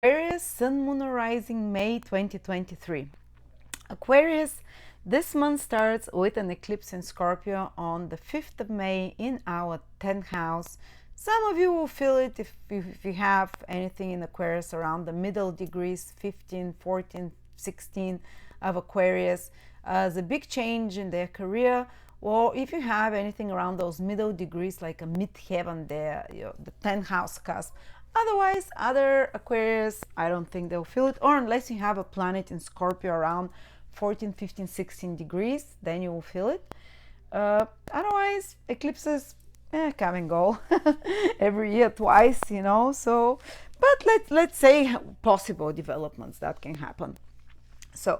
Aquarius, Sun, Moon, Rising, May 2023. Aquarius, this month starts with an eclipse in Scorpio on the 5th of May in our 10th house. Some of you will feel it if you have anything in Aquarius around the middle degrees, 15, 14, 16 of Aquarius, as a big change in their career. Or if you have anything around those middle degrees, like a mid-heaven there, the 10th house cusp. Otherwise, other Aquarius, I don't think they'll feel it, or unless you have a planet in Scorpio around 14, 15, 16 degrees, then you will feel it. Otherwise, eclipses come and go every year twice, so, but let's say possible developments that can happen. So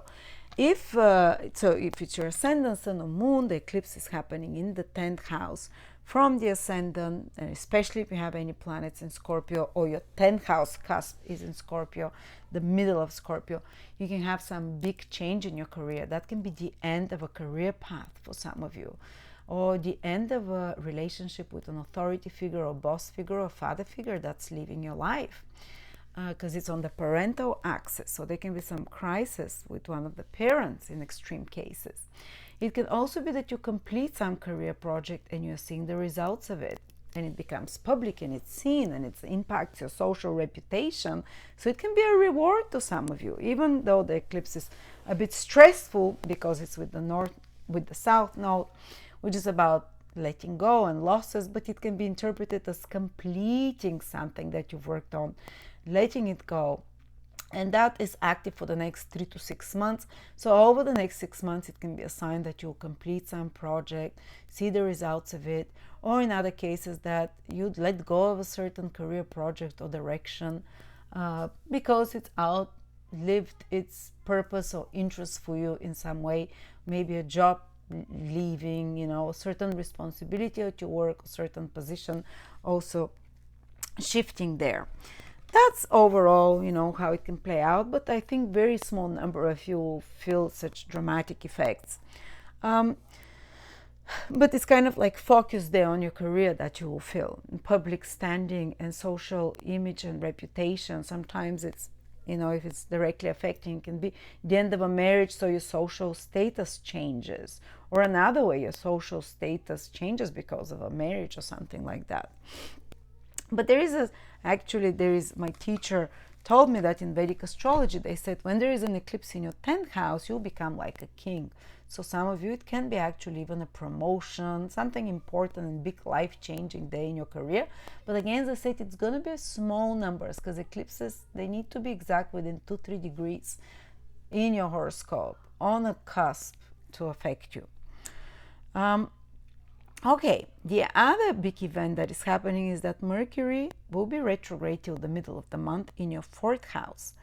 if it's your ascendant, sun or moon, the eclipse is happening in the 10th house from the ascendant, and especially if you have any planets in Scorpio or your 10th house cusp is in Scorpio, the middle of Scorpio, you can have some big change in your career. That can be the end of a career path for some of you, or the end of a relationship with an authority figure or boss figure or father figure that's leaving your life, because it's on the parental axis, so there can be some crisis with one of the parents in extreme cases. It can also be that you complete some career project and you're seeing the results of it, and it becomes public and it's seen and it impacts your social reputation. So it can be a reward to some of you, even though the eclipse is a bit stressful because it's with the south node, which is about letting go and losses, but it can be interpreted as completing something that you've worked on, letting it go. And that is active for the next 3 to 6 months. So over the next 6 months, it can be a sign that you'll complete some project, see the results of it, or in other cases that you'd let go of a certain career project or direction because it's outlived its purpose or interest for you in some way. Maybe a job leaving, a certain responsibility at your work, a certain position also shifting there. That's overall, how it can play out, but I think very small number of you will feel such dramatic effects. But it's kind of like focus there on your career that you will feel. Public standing and social image and reputation. Sometimes it's, if it's directly affecting, it can be the end of a marriage, so your social status changes. Or another way, your social status changes because of a marriage or something like that. But my teacher told me that in Vedic astrology, they said when there is an eclipse in your 10th house, you'll become like a king. So some of you, it can be actually even a promotion, something important and big life-changing day in your career. But again, as I said, it's going to be small numbers because eclipses, they need to be exact within 2-3 degrees in your horoscope on a cusp to affect you. Okay, the other big event that is happening is that Mercury will be retrograde till the middle of the month in your 4th house.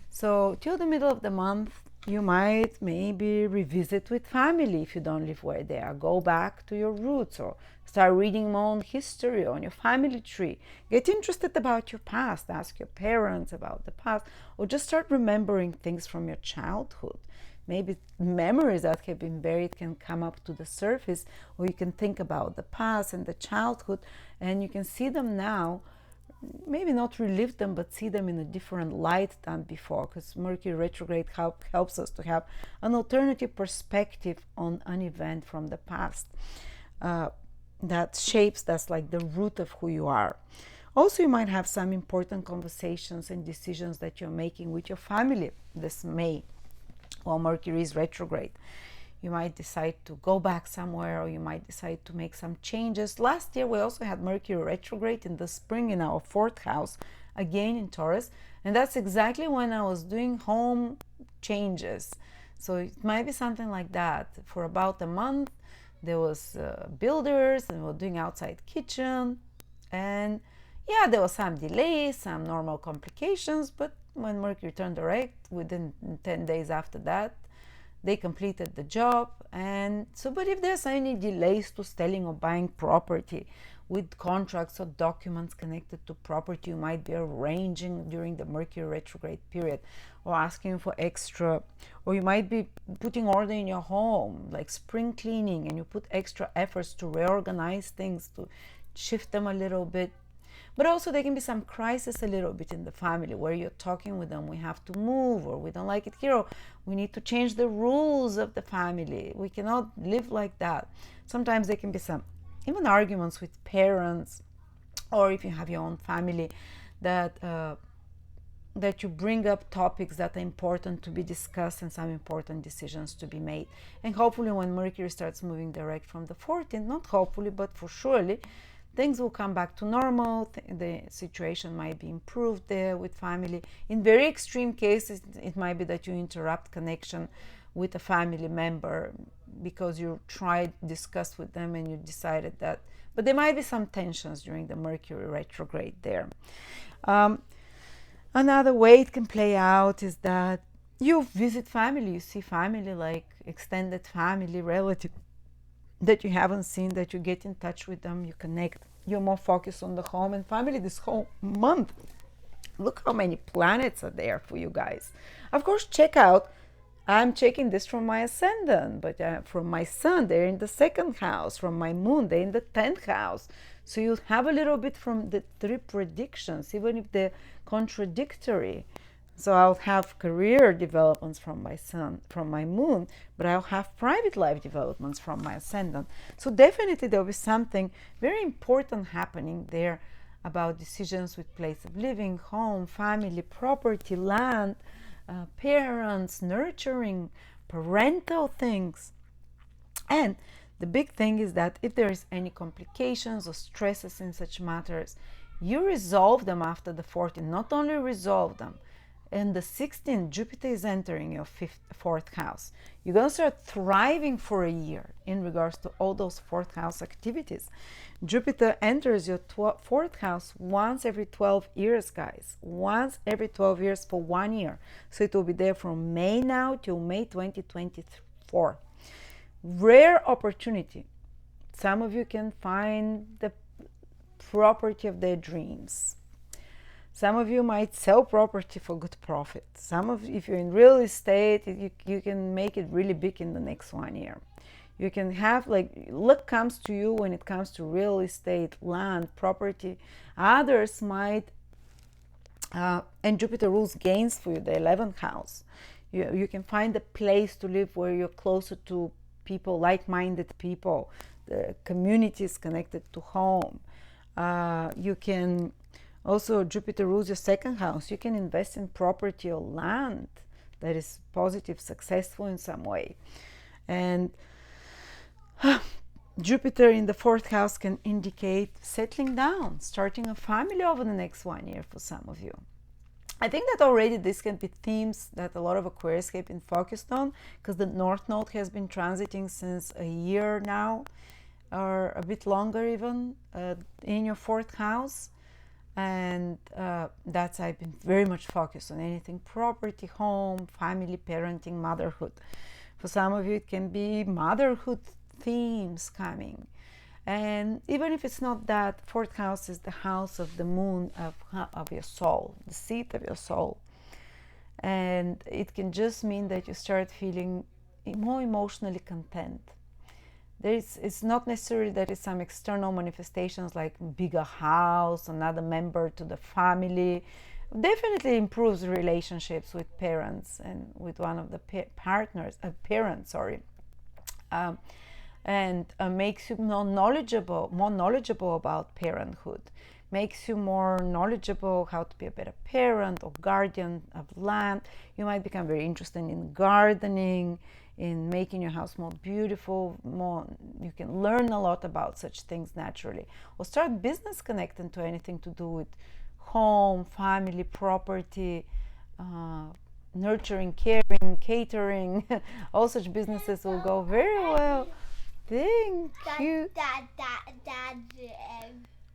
So till the middle of the month, you might maybe revisit with family if you don't live where they are. Go back to your roots or start reading more on history on your family tree. Get interested about your past. Ask your parents about the past, or just start remembering things from your childhood. Maybe memories that have been buried can come up to the surface, or you can think about the past and the childhood, and you can see them now. Maybe not relive them, but see them in a different light than before, because Mercury retrograde helps us to have an alternative perspective on an event from the past that's like the root of who you are. Also, you might have some important conversations and decisions that you're making with your family this May while Mercury is retrograde. You might decide to go back somewhere, or you might decide to make some changes. Last year, we also had Mercury retrograde in the spring in our 4th house, again in Taurus, and that's exactly when I was doing home changes. So it might be something like that. For about a month, there was builders, and we were doing outside kitchen, and yeah, there was some delays, some normal complications, but when Mercury turned direct, within 10 days after that, they completed the job. And so, but if there's any delays to selling or buying property with contracts or documents connected to property, you might be arranging during the Mercury retrograde period, or asking for extra, or you might be putting order in your home, like spring cleaning, and you put extra efforts to reorganize things, to shift them a little bit. But also there can be some crisis a little bit in the family where you're talking with them, we have to move, or we don't like it here, or we need to change the rules of the family. We cannot live like that. Sometimes there can be some even arguments with parents, or if you have your own family, that that you bring up topics that are important to be discussed and some important decisions to be made. And hopefully when Mercury starts moving direct from the 14th, not hopefully, but for surely, things will come back to normal. The situation might be improved there with family. In very extreme cases, it might be that you interrupt connection with a family member because you tried, discussed with them, and you decided that. But there might be some tensions during the Mercury retrograde there. Another way it can play out is that you visit family, you see family, like extended family, relative that you haven't seen, that you get in touch with them, you connect, you're more focused on the home and family this whole month. Look how many planets are there for you guys. Of course, check out, I'm checking this from my ascendant, but from my sun, they're in the 2nd house. From my moon, they're in the 10th house. So you have a little bit from the 3 predictions, even if they're contradictory. So I'll have career developments from my sun, from my moon, but I'll have private life developments from my ascendant. So definitely there'll be something very important happening there about decisions with place of living, home, family, property, land, parents, nurturing, parental things. And the big thing is that if there is any complications or stresses in such matters, you resolve them after the 14th. Not only resolve them, and the 16th, Jupiter is entering your 4th house. You're going to start thriving for a year in regards to all those 4th house activities. Jupiter enters your 4th house once every 12 years, guys. Once every 12 years for 1 year. So it will be there from May now till May 2024. Rare opportunity. Some of you can find the property of their dreams. Some of you might sell property for good profit. Some of you, if you're in real estate, you can make it really big in the next 1 year. You can have, like, luck comes to you when it comes to real estate, land, property. Others might, and Jupiter rules gains for you, the 11th house. You can find a place to live where you're closer to people, like-minded people. The community is connected to home. You can also, Jupiter rules your 2nd house. You can invest in property or land that is positive, successful in some way. And Jupiter in the 4th house can indicate settling down, starting a family over the next 1 year for some of you. I think that already this can be themes that a lot of Aquarius have been focused on, because the North Node has been transiting since a year now, or a bit longer even, in your 4th house. And that's, I've been very much focused on anything property, home, family, parenting, motherhood. For some of you, it can be motherhood themes coming. And even if it's not that, 4th house is the house of the moon, of your soul, the seat of your soul. And it can just mean that you start feeling more emotionally content. It's not necessarily that it's some external manifestations like bigger house, another member to the family. Definitely improves relationships with parents and with one of the parents, and makes you more knowledgeable about parenthood. Makes you more knowledgeable how to be a better parent or guardian of land. You might become very interested in gardening, in making your house more beautiful. You can learn a lot about such things naturally, or start business connecting to anything to do with home, family, property, nurturing, caring, catering. All such businesses will go very well. Thank you.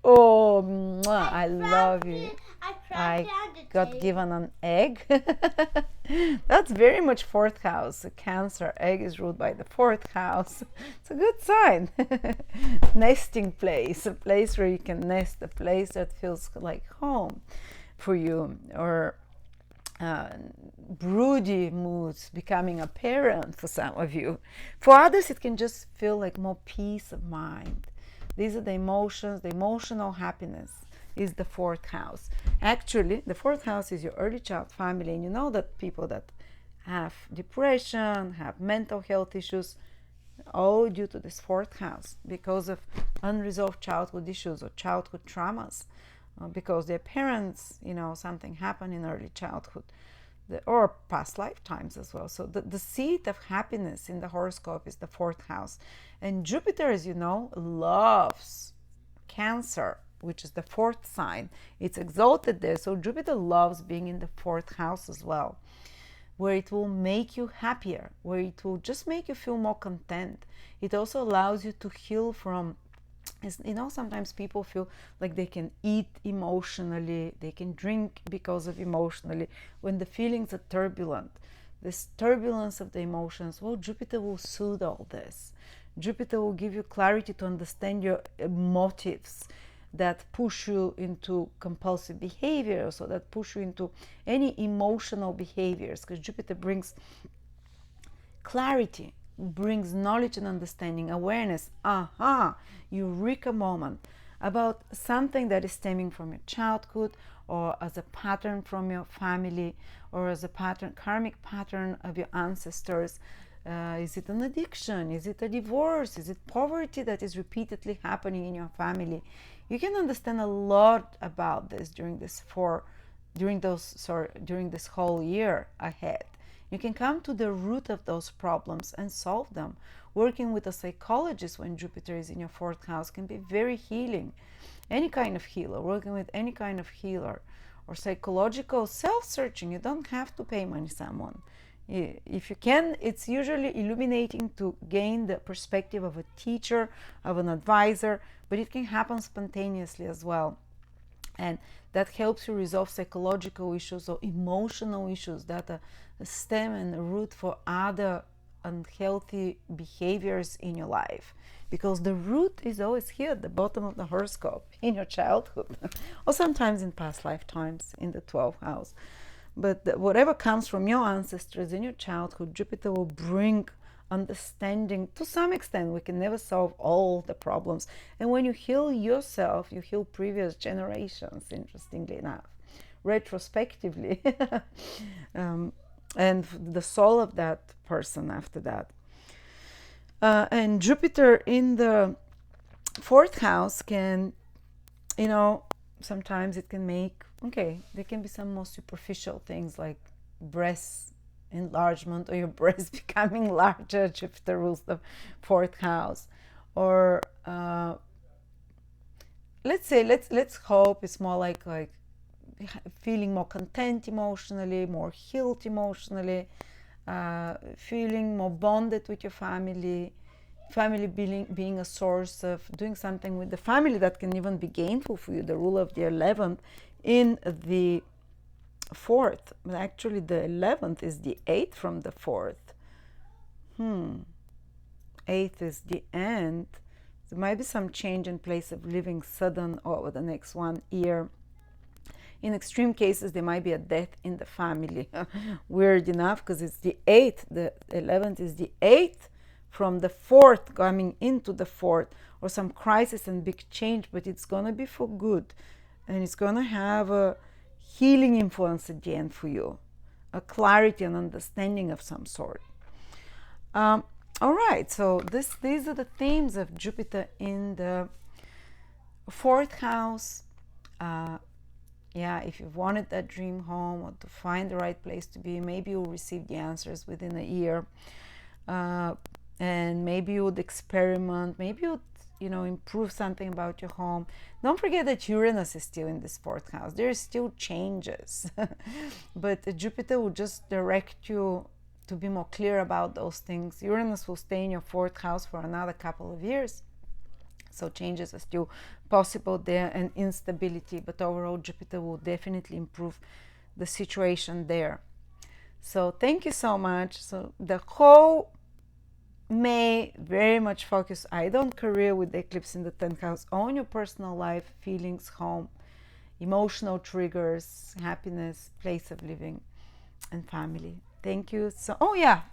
Oh, mwah, I love you. I got given an egg. That's very much 4th house. A Cancer egg is ruled by the 4th house. It's a good sign. Nesting place, a place where you can nest, a place that feels like home for you, or broody moods, becoming a parent for some of you. For others, it can just feel like more peace of mind. These are the emotions, the emotional happiness. is the 4th house. Actually, the 4th house is your early child family, and you know that people that have depression, have mental health issues, all due to this 4th house because of unresolved childhood issues or childhood traumas, because their parents, something happened in early childhood, or past lifetimes as well. So the seat of happiness in the horoscope is the 4th house. And Jupiter, as you know, loves Cancer, which is the 4th sign. It's exalted there. So Jupiter loves being in the 4th house as well, where it will make you happier, where it will just make you feel more content. It also allows you to heal from, sometimes people feel like they can eat emotionally, they can drink because of emotionally, when the feelings are turbulent. This turbulence of the emotions, well, Jupiter will soothe all this. Jupiter will give you clarity to understand your motives that push you into compulsive behaviors, or that push you into any emotional behaviors, because Jupiter brings clarity, brings knowledge and understanding, awareness, eureka moment about something that is stemming from your childhood, or as a pattern from your family, or as a pattern, karmic pattern of your ancestors. Is it an addiction? Is it a divorce? Is it poverty that is repeatedly happening in your family? You can understand a lot about this during this whole year ahead. You can come to the root of those problems and solve them. Working with a psychologist when Jupiter is in your 4th house can be very healing. Any kind of healer, working with any kind of healer, or psychological self-searching. You don't have to pay money to someone. If you can, it's usually illuminating to gain the perspective of a teacher, of an advisor, but it can happen spontaneously as well. And that helps you resolve psychological issues or emotional issues that stem and root for other unhealthy behaviors in your life. Because the root is always here at the bottom of the horoscope, in your childhood, or sometimes in past lifetimes in the 12th house. But whatever comes from your ancestors in your childhood, Jupiter will bring understanding to some extent. We can never solve all the problems. And when you heal yourself, you heal previous generations, interestingly enough, retrospectively, and the soul of that person after that. And Jupiter in the 4th house can, sometimes it can make, there can be some more superficial things like breast enlargement, or your breast becoming larger. Jupiter rules the 4th house. Or let's hope it's more like feeling more content emotionally, more healed emotionally, feeling more bonded with your family being a source of doing something with the family that can even be gainful for you. The rule of the 11th in the 4th, but actually the 11th is the 8th from the 4th. 8th is the end. There might be some change in place of living sudden over the next 1 year. In extreme cases, there might be a death in the family. Weird enough, because it's the 8th. The 11th is the 8th from the 4th coming into the 4th, or some crisis and big change, but it's going to be for good. And it's going to have a healing influence at the end for you, a clarity and understanding of some sort. All right, so these are the themes of Jupiter in the 4th house. If you've wanted that dream home, or to find the right place to be, maybe you'll receive the answers within a year. And maybe you would experiment, maybe you would improve something about your home. Don't forget that Uranus is still in this 4th house. There are still changes, but Jupiter will just direct you to be more clear about those things. Uranus will stay in your 4th house for another couple of years, so changes are still possible there, and instability, but overall Jupiter will definitely improve the situation there. So thank you so much. So the whole May very much focus either on career with the eclipse in the 10th house, on your personal life, feelings, home, emotional triggers, happiness, place of living, and family. Thank you. So,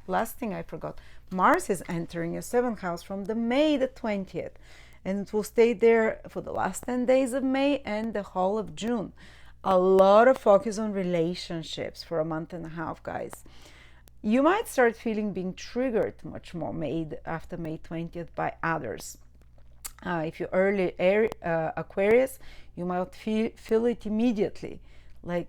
last thing I forgot. Mars is entering your 7th house from the May the 20th. and it will stay there for the last 10 days of May and the whole of June. A lot of focus on relationships for a month and a half, guys. You might start feeling being triggered much more after May 20th by others. If you're early Aquarius, you might feel it immediately, like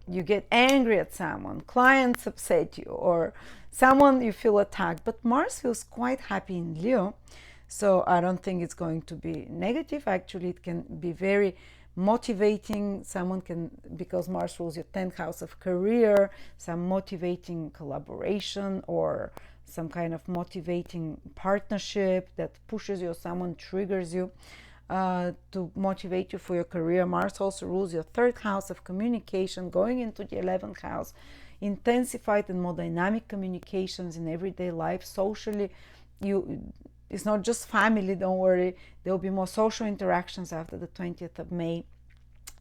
you get angry at someone, clients upset you, or someone you feel attacked. But Mars feels quite happy in Leo, so I don't think it's going to be negative. Actually, it can be very motivating. Someone can, because Mars rules your 10th house of career, some motivating collaboration or some kind of motivating partnership that pushes you, or someone triggers you to motivate you for your career. Mars also rules your 3rd house of communication, going into the 11th house, intensified and more dynamic communications in everyday life. Socially, it's not just family, don't worry. There will be more social interactions after the 20th of May.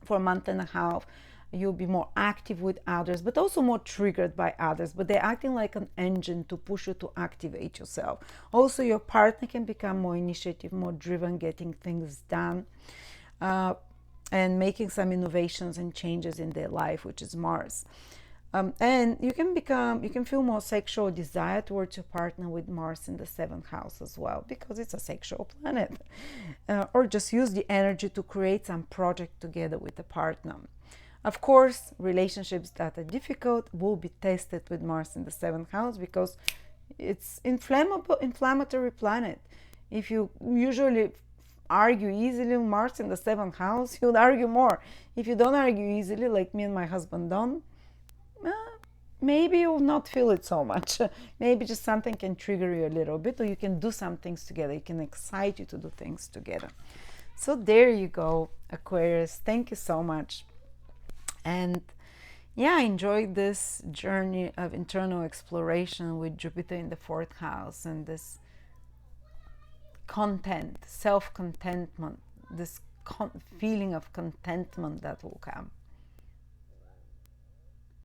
For a month and a half, you'll be more active with others, but also more triggered by others. But they're acting like an engine to push you to activate yourself. Also, your partner can become more initiative, more driven, getting things done, and making some innovations and changes in their life, which is Mars. And you can feel more sexual desire towards your partner with Mars in the 7th house as well, because it's a sexual planet. Or just use the energy to create some project together with the partner. Of course, relationships that are difficult will be tested with Mars in the 7th house, because it's inflammatory planet. If you usually argue easily, Mars in the 7th house, you'll argue more. If you don't argue easily, like me and my husband don't, maybe you'll not feel it so much. Maybe just something can trigger you a little bit, or you can do some things together. It can excite you to do things together. So there you go, Aquarius. Thank you so much. And yeah, I enjoyed this journey of internal exploration with Jupiter in the 4th house, and this content, self-contentment, this feeling of contentment that will come.